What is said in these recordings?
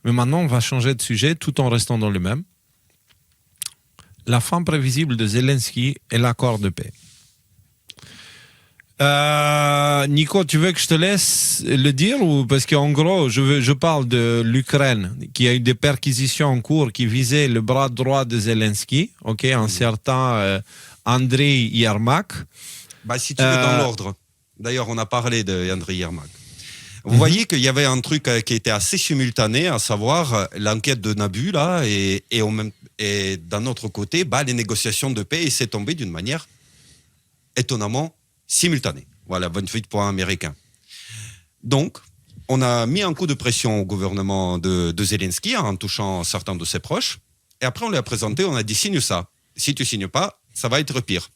Mais maintenant, on va changer de sujet tout en restant dans le même. La fin prévisible de Zelensky est l'accord de paix. Nico, tu veux que je te laisse le dire ou parce qu'en gros, je parle de l'Ukraine qui a eu des perquisitions en cours qui visaient le bras droit de Zelensky, ok, un certain Andriy Yermak. Si tu veux dans l'ordre. D'ailleurs, on a parlé d'Andriy Yermak. Vous voyez qu'il y avait un truc qui était assez simultané, à savoir l'enquête de Nabu là, et d'un autre côté, les négociations de paix, et c'est tombé d'une manière étonnamment simultanée. Voilà, 28 points américains. Donc, on a mis un coup de pression au gouvernement de Zelensky en touchant certains de ses proches, et après on lui a présenté, on a dit signe ça. Si tu signes pas, ça va être pire.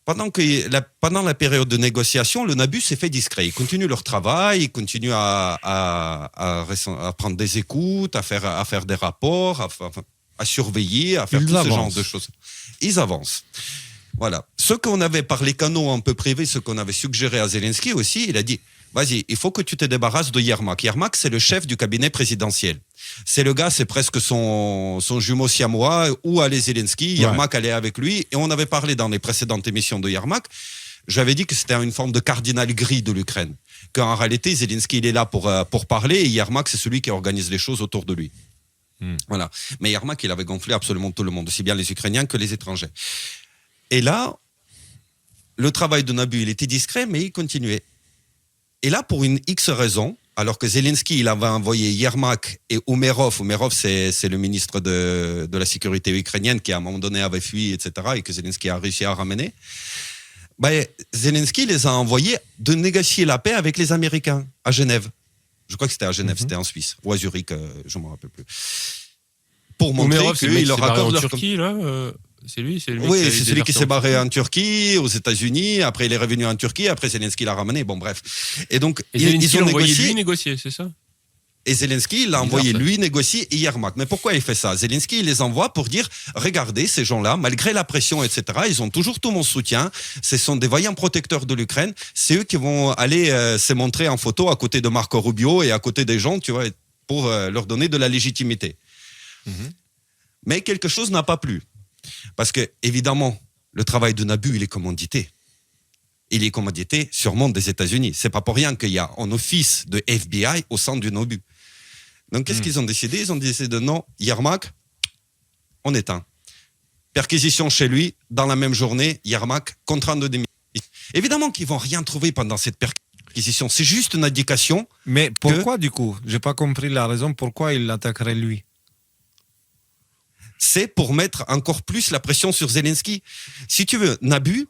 Pendant la période de négociation, le Nabu s'est fait discret. Ils continuent leur travail, ils continuent à prendre des écoutes, à faire des rapports, à surveiller, à faire tout ce genre de choses. Ils avancent. Voilà. Ce qu'on avait par les canaux un peu privés, ce qu'on avait suggéré à Zelensky aussi, il a dit vas-y, il faut que tu te débarrasses de Yermak. Yermak, c'est le chef du cabinet présidentiel. C'est le gars, c'est presque son jumeau siamois, où allait Zelensky, Yermak allait avec lui, et on avait parlé dans les précédentes émissions de Yermak, j'avais dit que c'était une forme de cardinal gris de l'Ukraine, qu'en réalité, Zelensky, il est là pour parler, et Yermak, c'est celui qui organise les choses autour de lui. Voilà. Mais Yermak, il avait gonflé absolument tout le monde, aussi bien les Ukrainiens que les étrangers. Et là, le travail de Nabu, il était discret, mais il continuait. Et là, pour une X raison, alors que Zelensky, il avait envoyé Yermak et Umerov. Umerov, c'est le ministre de la sécurité ukrainienne qui, à un moment donné, avait fui, etc., et que Zelensky a réussi à ramener. Zelensky les a envoyés de négocier la paix avec les Américains à Genève. Je crois que c'était à Genève, c'était en Suisse, ou à Zurich, je ne me rappelle plus. Pour montrer Umerov, qu'ils leur accordent leur... Turquie, là c'est lui, Oui, c'est celui qui s'est barré en Turquie, aux États-Unis. Après, il est revenu en Turquie. Après, Zelensky l'a ramené. Bon, bref. Et donc, ils ont envoyé lui négocier, c'est ça? Et Zelensky l'a envoyé lui négocier et Yermak. Mais pourquoi il fait ça? Zelensky, il les envoie pour dire regardez, ces gens-là, malgré la pression, etc., ils ont toujours tout mon soutien. Ce sont des vaillants protecteurs de l'Ukraine. C'est eux qui vont aller se montrer en photo à côté de Marco Rubio et à côté des gens, tu vois, pour leur donner de la légitimité. Mais quelque chose n'a pas plu. Parce que, évidemment, le travail de Nabu, il est commandité. Il est commandité sûrement des États-Unis. C'est pas pour rien qu'il y a un office de FBI au sein du Nabu. Donc, qu'est-ce qu'ils ont décidé? Ils ont décidé de non, Yermak, on éteint. Perquisition chez lui, dans la même journée, Yermak, contraint de démission. Évidemment qu'ils vont rien trouver pendant cette perquisition. C'est juste une indication. Mais pourquoi, du coup? J'ai pas compris la raison pourquoi il l'attaquerait lui. C'est pour mettre encore plus la pression sur Zelensky. Si tu veux, Nabu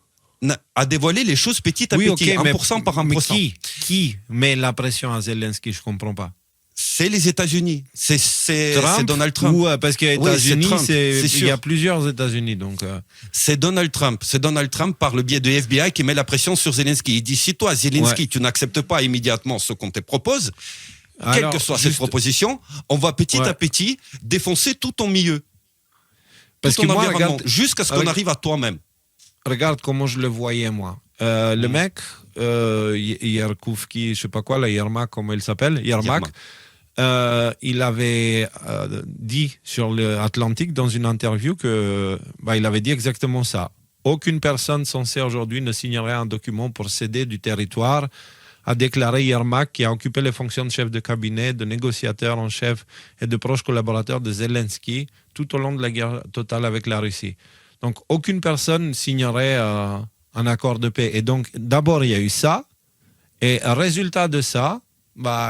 a dévoilé les choses petit à petit, okay, 1% par 1%. Mais qui met la pression à Zelensky? Je comprends pas. C'est les États-Unis. C'est Donald Trump. Ou, parce qu'aux États-Unis, il y a plusieurs États-Unis. Donc, c'est Donald Trump. C'est Donald Trump, par le biais de FBI, qui met la pression sur Zelensky. Il dit, si toi, Zelensky, tu n'acceptes pas immédiatement ce qu'on te propose, quelle que soit cette proposition, on va petit à petit défoncer tout ton milieu. Parce que moi, regarde, jusqu'à ce qu'on arrive à toi-même. Regarde comment je le voyais, moi. Le mec, Yerkouvki, je sais pas quoi, la Yermak, comment il s'appelle, Yermak. Il avait dit sur l'Atlantique dans une interview que il avait dit exactement ça. Aucune personne censée aujourd'hui ne signerait un document pour céder du territoire, a déclaré Yermak, qui a occupé les fonctions de chef de cabinet, de négociateur en chef et de proche collaborateur de Zelensky tout au long de la guerre totale avec la Russie. Donc, aucune personne signerait un accord de paix. Et donc, d'abord, il y a eu ça. Et résultat de ça,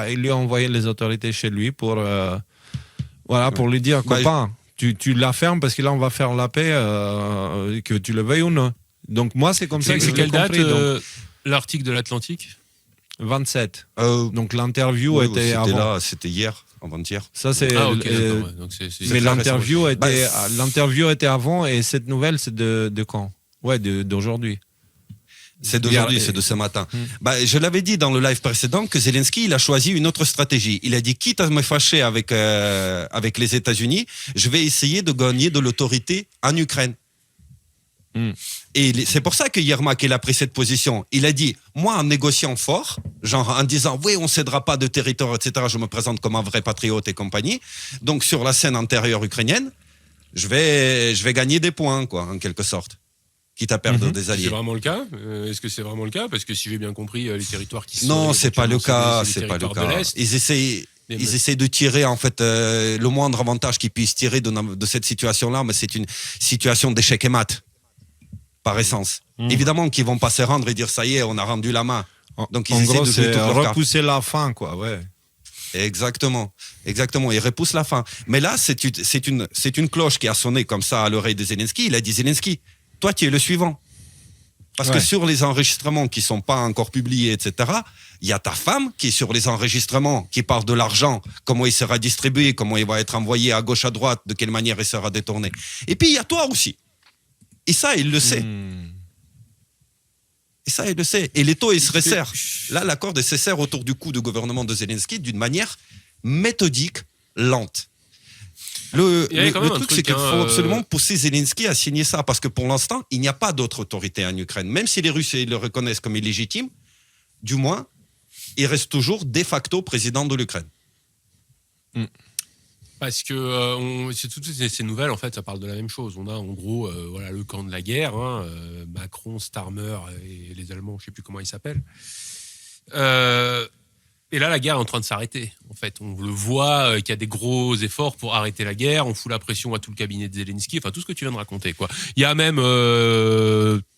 il lui a envoyé les autorités chez lui pour lui dire, copain, tu la fermes parce que là, on va faire la paix, que tu le veuilles ou non. Donc, moi, c'est comme ça que j'ai compris. C'est quelle date l'article de l'Atlantique? 27. Donc l'interview était avant. Là, c'était hier, avant-hier. Ça c'est. Mais l'interview était avant et cette nouvelle c'est de quand? Ouais, d'aujourd'hui. C'est d'aujourd'hui, c'est de ce matin. Je l'avais dit dans le live précédent que Zelensky, il a choisi une autre stratégie. Il a dit, quitte à me fâcher avec les États-Unis, je vais essayer de gagner de l'autorité en Ukraine. Et c'est pour ça que Yermak, il a pris cette position. Il a dit, moi, en négociant fort, genre en disant, oui, on cédera pas de territoire, etc., je me présente comme un vrai patriote et compagnie. Donc, sur la scène intérieure ukrainienne, je vais gagner des points, quoi, en quelque sorte. Quitte à perdre des alliés. C'est vraiment le cas. Est-ce que c'est vraiment le cas? Parce que si j'ai bien compris, les territoires qui sont... Non, c'est pas le cas. C'est pas le cas. Ils essayent de tirer, en fait, le moindre avantage qu'ils puissent tirer de cette situation-là, mais c'est une situation d'échec et mat, par essence. Évidemment qu'ils vont pas se rendre et dire, ça y est, on a rendu la main. Donc, ils essaient de jouer toutes leurs cartes. Repousser la fin, quoi, ouais. Exactement. Ils repoussent la fin. Mais là, c'est une cloche qui a sonné comme ça à l'oreille de Zelensky. Il a dit, Zelensky, toi, tu es le suivant. Parce que sur les enregistrements qui sont pas encore publiés, etc., il y a ta femme qui est sur les enregistrements, qui parle de l'argent, comment il sera distribué, comment il va être envoyé à gauche, à droite, de quelle manière il sera détourné. Et puis, il y a toi aussi. Et ça, il le sait. Et les taux, ils se resserrent. Là, la corde se serre autour du cou du gouvernement de Zelensky d'une manière méthodique, lente. Le truc, c'est qu'il faut absolument pousser Zelensky à signer ça, parce que pour l'instant, il n'y a pas d'autre autorité en Ukraine. Même si les Russes le reconnaissent comme illégitime, du moins, il reste toujours de facto président de l'Ukraine. Parce que toutes ces nouvelles, en fait, ça parle de la même chose. On a en gros le camp de la guerre, Macron, Starmer et les Allemands, je ne sais plus comment ils s'appellent. Et là, la guerre est en train de s'arrêter. En fait, on le voit qu'il y a des gros efforts pour arrêter la guerre. On fout la pression à tout le cabinet de Zelensky. Enfin, tout ce que tu viens de raconter, quoi. Il y a même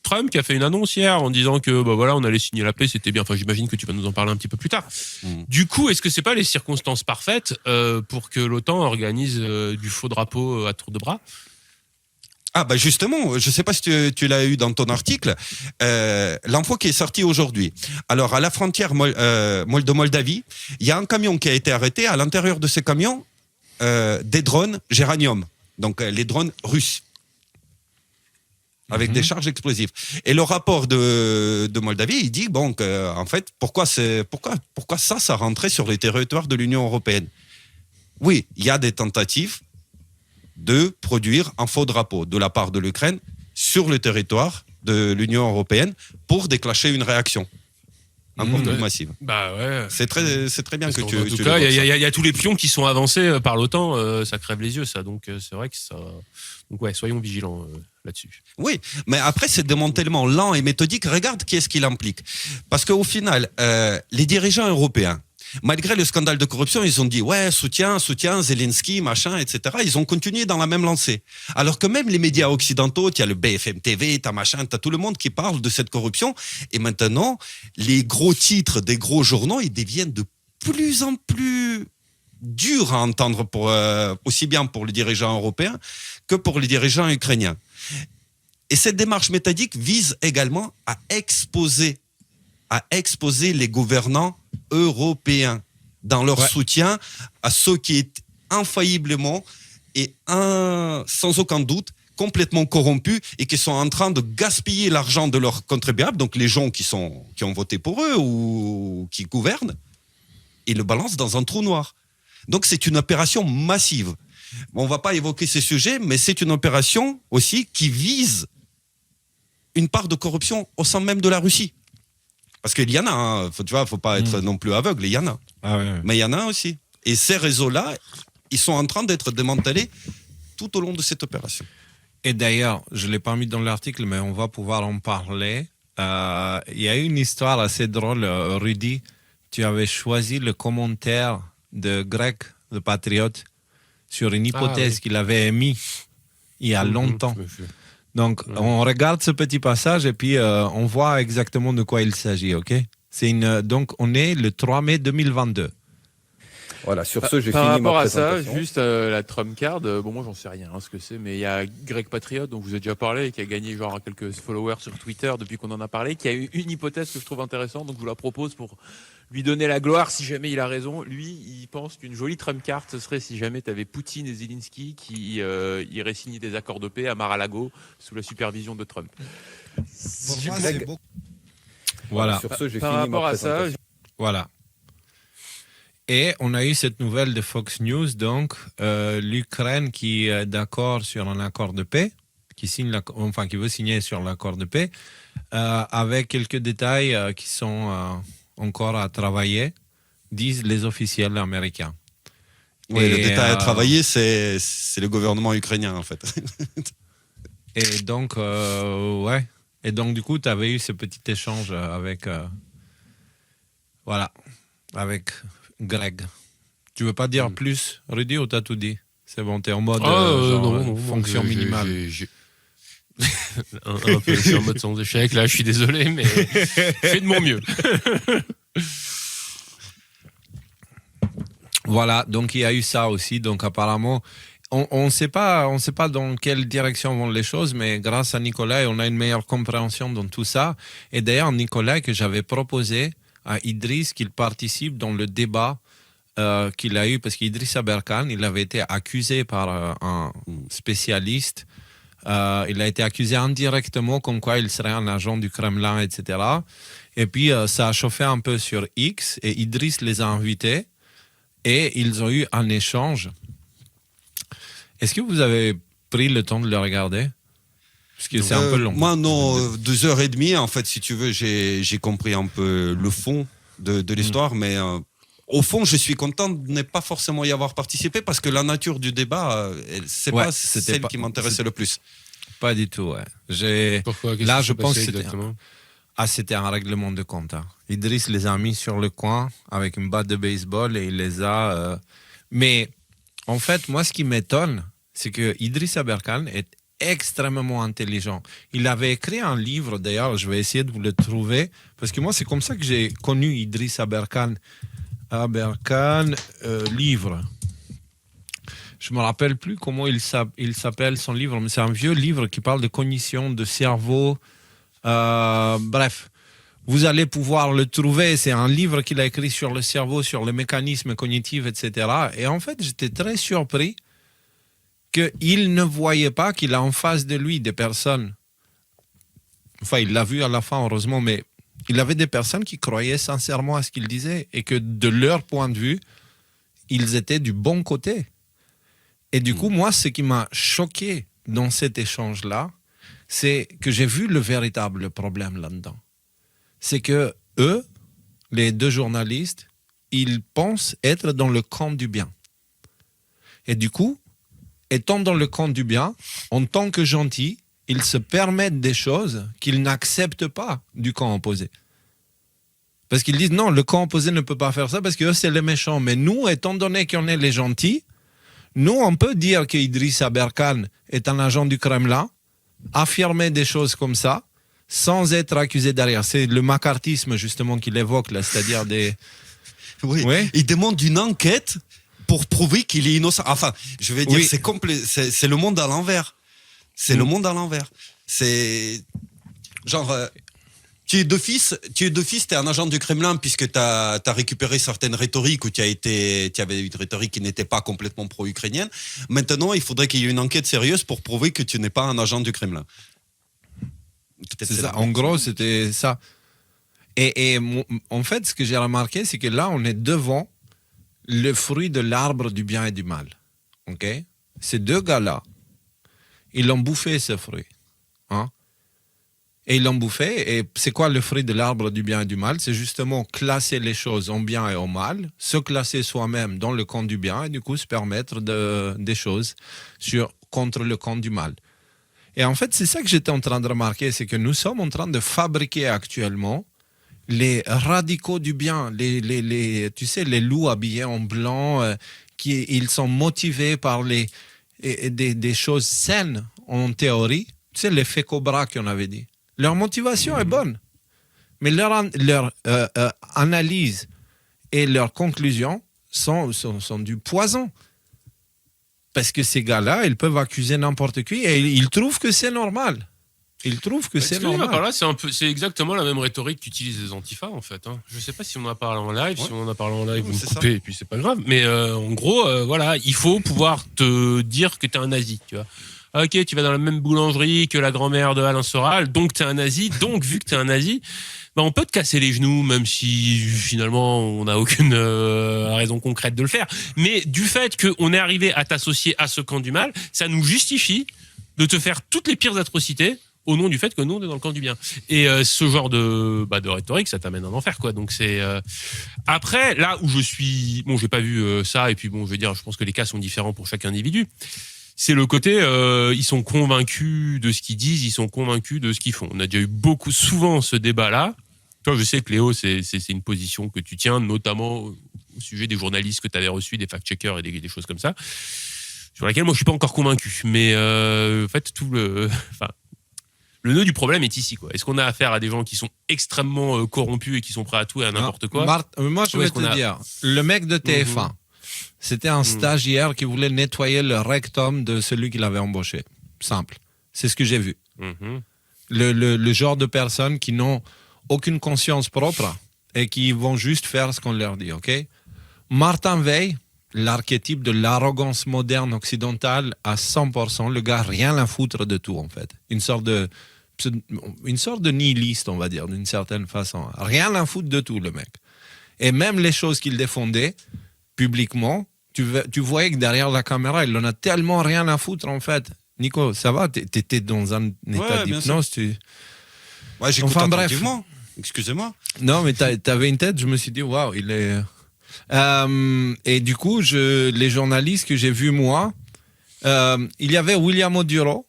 Trump qui a fait une annonce hier en disant que on allait signer la paix, c'était bien. Enfin, j'imagine que tu vas nous en parler un petit peu plus tard. Du coup, est-ce que c'est pas les circonstances parfaites pour que l'OTAN organise du faux drapeau à tour de bras? Ah bah justement, je ne sais pas si tu l'as eu dans ton article, l'info qui est sortie aujourd'hui. Alors à la frontière de Moldavie, il y a un camion qui a été arrêté. À l'intérieur de ce camion, des drones Géranium, donc les drones russes, avec des charges explosives. Et le rapport de Moldavie, il dit en fait, pourquoi ça rentrait sur les territoires de l'Union européenne? Oui, il y a des tentatives de produire un faux drapeau de la part de l'Ukraine sur le territoire de l'Union européenne pour déclencher une réaction encore plus massive. Bah ouais. C'est très bien. Parce que tu. En tout cas, il y a tous les pions qui sont avancés par l'OTAN. Ça crève les yeux, ça. Donc c'est vrai que ça. Donc ouais, soyons vigilants là-dessus. Oui, mais après ce démantèlement lent et méthodique, regarde qui est-ce qu'il implique. Parce qu'au final, les dirigeants européens, malgré le scandale de corruption, ils ont dit ouais, soutien, Zelensky, machin, etc. Ils ont continué dans la même lancée. Alors que même les médias occidentaux, tu as le BFM TV, tu as tout le monde qui parle de cette corruption. Et maintenant, les gros titres des gros journaux, ils deviennent de plus en plus durs à entendre aussi bien pour les dirigeants européens que pour les dirigeants ukrainiens. Et cette démarche méthodique vise également à exposer les gouvernants européens dans leur soutien à ceux qui est infailliblement et sans aucun doute complètement corrompus et qui sont en train de gaspiller l'argent de leurs contribuables, donc les gens qui ont voté pour eux ou qui gouvernent, ils le balancent dans un trou noir. Donc c'est une opération massive. On ne va pas évoquer ces sujets, mais c'est une opération aussi qui vise une part de corruption au sein même de la Russie. Parce qu'il y en a, hein. Tu vois, faut pas être non plus aveugle, il y en a. Ah ouais. Mais il y en a aussi. Et ces réseaux-là, ils sont en train d'être démantelés tout au long de cette opération. Et d'ailleurs, je ne l'ai pas mis dans l'article, mais on va pouvoir en parler. Il y a une histoire assez drôle, Rudy. Tu avais choisi le commentaire de Greg, le patriote, sur une hypothèse qu'il avait émise il y a longtemps. Donc, on regarde ce petit passage et puis on voit exactement de quoi il s'agit, ok? Donc, on est le 3 mai 2022. Voilà, sur ce, j'ai fini ma présentation. Par rapport à ça, juste la Trump Card, moi j'en sais rien ce que c'est, mais il y a Greg Patriot, dont je vous ai déjà parlé, qui a gagné genre quelques followers sur Twitter depuis qu'on en a parlé, qui a eu une hypothèse que je trouve intéressante, donc je vous la propose pour lui donner la gloire si jamais il a raison. Lui, il pense qu'une jolie Trump Card, ce serait si jamais tu avais Poutine et Zelensky qui iraient signer des accords de paix à Mar-a-Lago sous la supervision de Trump. Voilà. Sur ce, j'ai par fini rapport ma à ça, présentation. Voilà. Et on a eu cette nouvelle de Fox News, donc l'Ukraine qui est d'accord sur un accord de paix, qui veut signer sur l'accord de paix, avec quelques détails qui sont encore à travailler, disent les officiels américains. Oui, le détail à travailler, c'est le gouvernement ukrainien, en fait. Et donc, ouais. Et donc, du coup, tu avais eu ce petit échange avec Greg. Tu veux pas dire plus, Rudy, ou t'as tout dit? C'est bon, t'es en mode fonction minimale. Un peu, je suis en mode sans échec, là, je suis désolé, mais je fais de mon mieux. Voilà, donc il y a eu ça aussi. Donc apparemment, on ne sait pas dans quelle direction vont les choses, mais grâce à Nicolas, on a une meilleure compréhension dans tout ça. Et d'ailleurs, Nicolas, que j'avais proposé à Idriss qu'il participe dans le débat qu'il a eu, parce qu'Idriss Aberkan, il avait été accusé par un spécialiste. Il a été accusé indirectement comme quoi il serait un agent du Kremlin, etc. Et puis, ça a chauffé un peu sur X, et Idriss les a invités. Et ils ont eu un échange. Est-ce que vous avez pris le temps de le regarder? Parce que c'est un peu long. Moi, non, 2h30, en fait, si tu veux, j'ai compris un peu le fond de l'histoire, mais au fond, je suis content de ne pas forcément y avoir participé parce que la nature du débat, c'est pas celle qui m'intéressait le plus. Pas du tout, ouais. Pourquoi? Là, je pense que c'était un règlement de compte. Idriss les a mis sur le coin avec une batte de baseball et il les a... Mais en fait, moi, ce qui m'étonne, c'est que Idriss Aberkan est extrêmement intelligent. Il avait écrit un livre, d'ailleurs, je vais essayer de vous le trouver, parce que moi, c'est comme ça que j'ai connu Idriss Aberkan. Livre. Je me rappelle plus comment il s'appelle son livre, mais c'est un vieux livre qui parle de cognition, de cerveau. Bref, vous allez pouvoir le trouver. C'est un livre qu'il a écrit sur le cerveau, sur les mécanismes cognitifs, etc. Et en fait, j'étais très surpris qu'il ne voyait pas qu'il a en face de lui des personnes. Enfin, il l'a vu à la fin, heureusement, mais il avait des personnes qui croyaient sincèrement à ce qu'il disait et que de leur point de vue, ils étaient du bon côté. Et du coup, moi, ce qui m'a choqué dans cet échange-là, c'est que j'ai vu le véritable problème là-dedans. C'est que eux, les deux journalistes, ils pensent être dans le camp du bien. Et du coup, étant dans le camp du bien, en tant que gentils, ils se permettent des choses qu'ils n'acceptent pas du camp opposé. Parce qu'ils disent non, le camp opposé ne peut pas faire ça parce que eux, c'est les méchants. Mais nous, étant donné qu'on est les gentils, nous, on peut dire qu'Idriss Aberkan est un agent du Kremlin, affirmer des choses comme ça, sans être accusé derrière. C'est le macartisme, justement, qu'il évoque, là, c'est-à-dire des... Oui. Il demande une enquête pour prouver qu'il est innocent. Enfin, je vais dire, c'est le monde à l'envers. C'est le monde à l'envers. C'est genre, tu es d'office, t'es un agent du Kremlin puisque tu as récupéré certaines rhétoriques où tu avais une rhétorique qui n'était pas complètement pro-ukrainienne. Maintenant, il faudrait qu'il y ait une enquête sérieuse pour prouver que tu n'es pas un agent du Kremlin. C'est ça. En gros, c'était ça. Et en fait, ce que j'ai remarqué, c'est que là, on est devant le fruit de l'arbre du bien et du mal. Ok? Ces deux gars-là, ils ont bouffé ce fruit. Hein? Et ils l'ont bouffé. Et c'est quoi le fruit de l'arbre du bien et du mal? C'est justement classer les choses en bien et en mal, se classer soi-même dans le camp du bien et du coup se permettre des choses contre le camp du mal. Et en fait, c'est ça que j'étais en train de remarquer, c'est que nous sommes en train de fabriquer actuellement les radicaux du bien, tu sais, les loups habillés en blanc, ils sont motivés par des choses saines en théorie. Tu sais, l'effet Cobra qu'on avait dit. Leur motivation est bonne, mais leur analyse et leurs conclusions sont du poison. Parce que ces gars-là, ils peuvent accuser n'importe qui et ils trouvent que c'est normal. Ils trouvent que c'est normal. Par là, c'est exactement la même rhétorique qu'utilisent les antifas, en fait. Hein. Je ne sais pas si on en a parlé en live. Ouais. Si on en a parlé en live, vous me coupez, et puis c'est pas grave. Mais en gros, voilà, il faut pouvoir te dire que tu es un nazi, tu vois. Ok, tu vas dans la même boulangerie que la grand-mère de Alain Soral, donc tu es un nazi. Donc, vu que tu es un nazi, ben, on peut te casser les genoux, même si finalement on n'a aucune raison concrète de le faire. Mais du fait qu'on est arrivé à t'associer à ce camp du mal, ça nous justifie de te faire toutes les pires atrocités au nom du fait que nous, on est dans le camp du bien. Et ce genre de rhétorique, ça t'amène en enfer, quoi. Donc c'est après là où je suis, bon, j'ai pas vu ça, et puis bon, je veux dire, je pense que les cas sont différents pour chaque individu. C'est le côté, ils sont convaincus de ce qu'ils disent, ils sont convaincus de ce qu'ils font. On a déjà eu souvent ce débat-là. Toi, je sais que Léo, c'est une position que tu tiens, notamment au sujet des journalistes que tu avais reçus, des fact-checkers et des choses comme ça, sur laquelle moi je suis pas encore convaincu. Mais en fait, le nœud du problème est ici, quoi. Est-ce qu'on a affaire à des gens qui sont extrêmement corrompus et qui sont prêts à tout et à n'importe quoi? Moi, je vais te dire, le mec de TF1, c'était un stagiaire qui voulait nettoyer le rectum de celui qui l'avait embauché. Simple. C'est ce que j'ai vu. Le genre de personnes qui n'ont aucune conscience propre et qui vont juste faire ce qu'on leur dit, ok? Martin Veil, l'archétype de l'arrogance moderne occidentale à 100%, le gars rien à foutre de tout, en fait. Une sorte de nihiliste, on va dire, d'une certaine façon. Rien à foutre de tout, le mec. Et même les choses qu'il défendait publiquement, tu voyais que derrière la caméra, il en a tellement rien à foutre, en fait. Nico, ça va? T'étais dans un état d'hypnose, Ouais, j'écoute attentivement. Excusez-moi. Non, mais t'avais une tête, je me suis dit, waouh, il est... et du coup, les journalistes que j'ai vus, moi, il y avait William Oduro,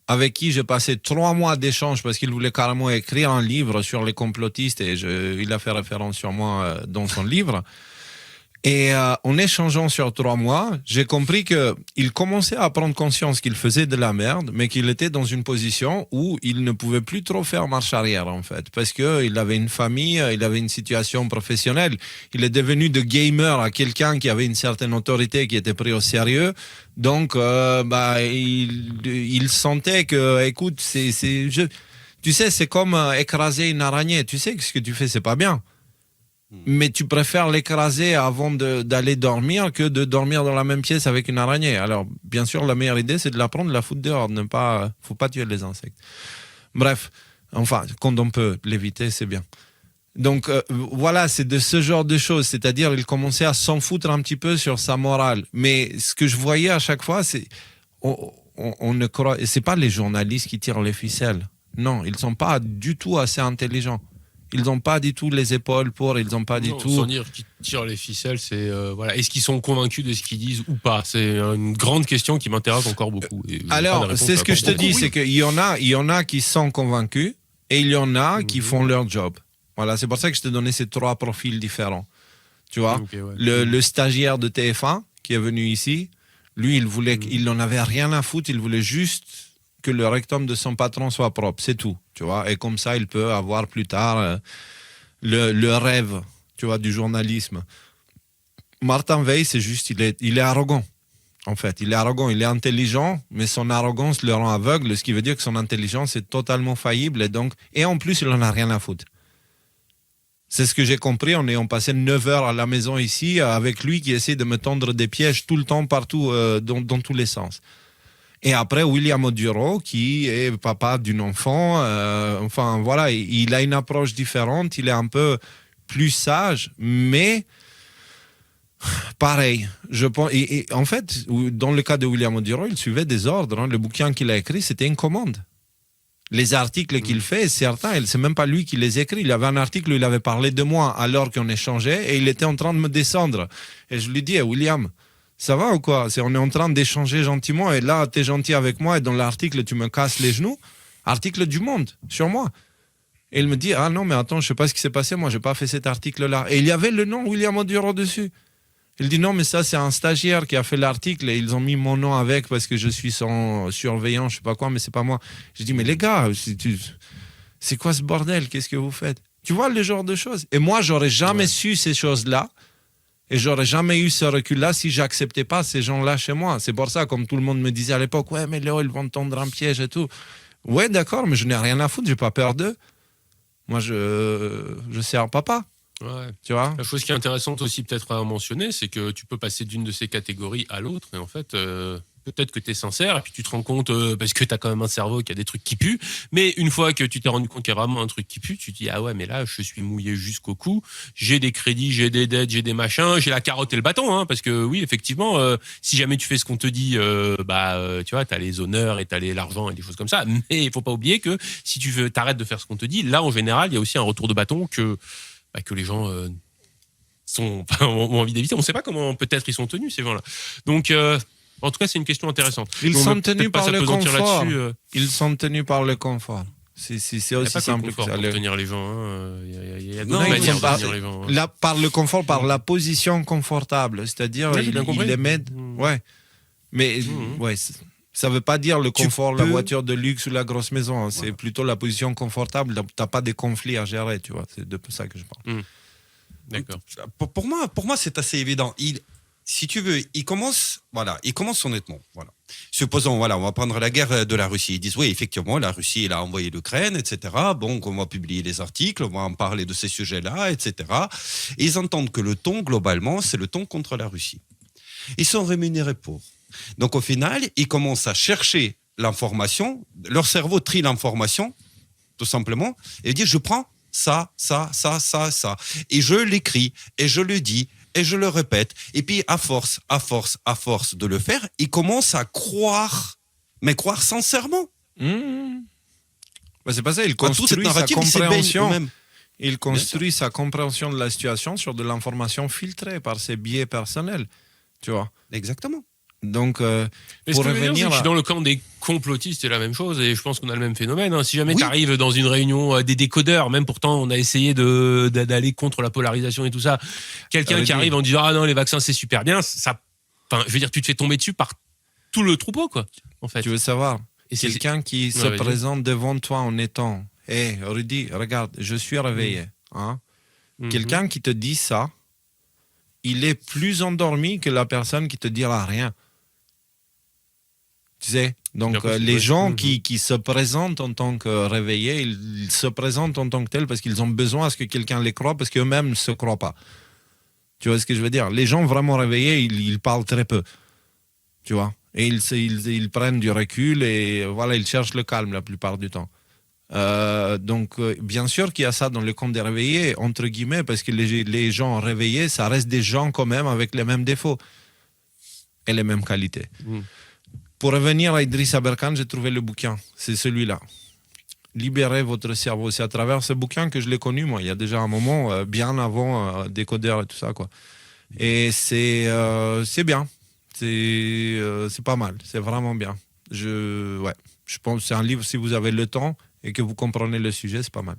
avec qui j'ai passé 3 mois d'échange parce qu'il voulait carrément écrire un livre sur les complotistes et il a fait référence sur moi dans son livre. Et en échangeant sur 3 mois, j'ai compris qu'il commençait à prendre conscience qu'il faisait de la merde, mais qu'il était dans une position où il ne pouvait plus trop faire marche arrière, en fait. Parce qu'il avait une famille, il avait une situation professionnelle. Il est devenu de gamer à quelqu'un qui avait une certaine autorité, qui était pris au sérieux. Donc, il sentait que, écoute, tu sais, c'est comme écraser une araignée. Tu sais que ce que tu fais, c'est pas bien. Mais tu préfères l'écraser avant d'aller dormir que de dormir dans la même pièce avec une araignée. Alors, bien sûr, la meilleure idée, c'est de la prendre, de la foutre dehors. Faut pas tuer les insectes. Bref, enfin, quand on peut l'éviter, c'est bien. Donc, voilà, c'est de ce genre de choses. C'est-à-dire, il commençait à s'en foutre un petit peu sur sa morale. Mais ce que je voyais à chaque fois, c'est... On ne croit... C'est pas les journalistes qui tirent les ficelles. Non, ils sont pas du tout assez intelligents. Ils n'ont pas du tout les épaules ils n'ont pas du tout... Sans dire qu'ils tirent les ficelles, c'est... voilà. Est-ce qu'ils sont convaincus de ce qu'ils disent ou pas? C'est une grande question qui m'intéresse encore beaucoup. Alors, c'est ce que je te dis, c'est qu'il y en a qui sont convaincus et il y en a qui font leur job. Voilà, c'est pour ça que je t'ai donné ces 3 profils différents. Tu vois, le stagiaire de TF1 qui est venu ici, lui, il n'en avait rien à foutre, il voulait juste que le rectum de son patron soit propre, c'est tout, tu vois. Et comme ça, il peut avoir plus tard le rêve, tu vois, du journalisme. Martin Veil, c'est juste, il est arrogant, en fait. Il est arrogant, il est intelligent, mais son arrogance le rend aveugle, ce qui veut dire que son intelligence est totalement faillible. Et en plus, il n'en a rien à foutre. C'est ce que j'ai compris en ayant passé 9 heures à la maison ici, avec lui qui essaie de me tendre des pièges tout le temps, partout, dans tous les sens. Et après, William Oduro, qui est papa d'une enfant, enfin voilà, il a une approche différente, il est un peu plus sage, mais pareil. Je pense, et en fait, dans le cas de William Oduro, il suivait des ordres. Hein. Le bouquin qu'il a écrit, c'était une commande. Les articles qu'il fait, certains, c'est même pas lui qui les écrit. Il y avait un article où il avait parlé de moi alors qu'on échangeait et il était en train de me descendre. Et je lui dis, William, ça va ou quoi? On est en train d'échanger gentiment et là, tu es gentil avec moi et dans l'article, tu me casses les genoux. Article du Monde, sur moi. Et il me dit, ah non, mais attends, je sais pas ce qui s'est passé, moi, j'ai pas fait cet article-là. Et il y avait le nom William Oduro dessus. Il dit, non, mais ça, c'est un stagiaire qui a fait l'article et ils ont mis mon nom avec parce que je suis son surveillant, je sais pas quoi, mais c'est pas moi. Je dis, mais les gars, c'est quoi ce bordel? Qu'est-ce que vous faites? Tu vois le genre de choses. Et moi, j'aurais jamais su ces choses-là. Et j'aurais jamais eu ce recul-là si j'acceptais pas ces gens-là chez moi. C'est pour ça, comme tout le monde me disait à l'époque, ouais, mais Léo, ils vont tendre un piège et tout. Ouais, d'accord, mais je n'ai rien à foutre, j'ai pas peur d'eux. Moi, je sers papa. Ouais. Tu vois? La chose qui est intéressante aussi peut-être à mentionner, c'est que tu peux passer d'une de ces catégories à l'autre. Et en fait, peut-être que tu es sincère, et puis tu te rends compte, parce que tu as quand même un cerveau qui a des trucs qui puent, mais une fois que tu t'es rendu compte qu'il y a vraiment un truc qui pue, tu te dis, ah ouais, mais là, je suis mouillé jusqu'au cou, j'ai des crédits, j'ai des dettes, j'ai des machins, j'ai la carotte et le bâton, hein, parce que oui, effectivement, si jamais tu fais ce qu'on te dit, tu vois, tu as les honneurs et tu as l'argent et des choses comme ça, mais il faut pas oublier que si tu t'arrêtes de faire ce qu'on te dit, là, en général, il y a aussi un retour de bâton que les gens ont envie d'éviter. On ne sait pas comment peut-être ils sont tenus, ces gens-là. Donc, en tout cas, c'est une question intéressante. Ils sont tenus par le confort. Là-dessus. Ils sont tenus par le confort. C'est aussi simple que ça. Pour tenir les gens. Il y a Non, d'autres manières de pas, tenir les gens. là, par le confort, par la position confortable. C'est-à-dire, Ouais, j'ai bien compris. ils les mettent. Ouais. Mais ouais, ça ne veut pas dire le confort, la voiture de luxe ou la grosse maison. Hein. C'est plutôt la position confortable. Tu n'as pas de conflits à gérer, tu vois. C'est de ça que je parle. D'accord. Pour moi, c'est assez évident. Si tu veux, il commence honnêtement. Voilà. Supposons, on va prendre la guerre de la Russie. Ils disent, oui, effectivement, la Russie, elle a envoyé l'Ukraine, etc. Bon, on va publier les articles, on va en parler de ces sujets-là, etc. Et ils entendent que le ton, globalement, c'est le ton contre la Russie. Ils sont rémunérés pour. Donc, au final, ils commencent à chercher l'information. Leur cerveau trie l'information, tout simplement, et dit, je prends ça. Et je l'écris, et je le dis, et je le répète. Et puis, à force de le faire, il commence à croire, mais croire sincèrement. C'est pas ça, il construit sa compréhension. Il construit sa compréhension de la situation sur de l'information filtrée par ses biais personnels. Tu vois. Exactement. Donc, pour revenir, je suis dans le camp des complotistes, c'est la même chose, et je pense qu'on a le même phénomène. Hein. Si jamais tu arrives dans une réunion des décodeurs, même pourtant on a essayé d'aller contre la polarisation et tout ça, quelqu'un qui arrive en disant ah non les vaccins c'est super bien, je veux dire tu te fais tomber dessus par tout le troupeau quoi. En fait. Tu veux savoir, quelqu'un qui se présente devant toi en étant, hey Rudy, regarde, je suis réveillé. Hein? Quelqu'un qui te dit ça, il est plus endormi que la personne qui te dira rien. Tu sais, donc les gens qui se présentent en tant que réveillés, ils se présentent en tant que tels parce qu'ils ont besoin à ce que quelqu'un les croie parce qu'eux-mêmes ne se croient pas. Tu vois ce que je veux dire? Les gens vraiment réveillés, ils parlent très peu. Tu vois? Et ils prennent du recul et voilà, ils cherchent le calme la plupart du temps. Donc, bien sûr qu'il y a ça dans le camp des réveillés, entre guillemets, parce que les gens réveillés, ça reste des gens quand même avec les mêmes défauts et les mêmes qualités. Pour revenir à Idriss Aberkan, j'ai trouvé le bouquin. C'est celui-là. Libérez votre cerveau. C'est à travers ce bouquin que je l'ai connu, moi, il y a déjà un moment, bien avant Décodeur et tout ça, quoi. Et c'est bien. C'est pas mal. C'est vraiment bien. Je pense que c'est un livre, si vous avez le temps et que vous comprenez le sujet, c'est pas mal.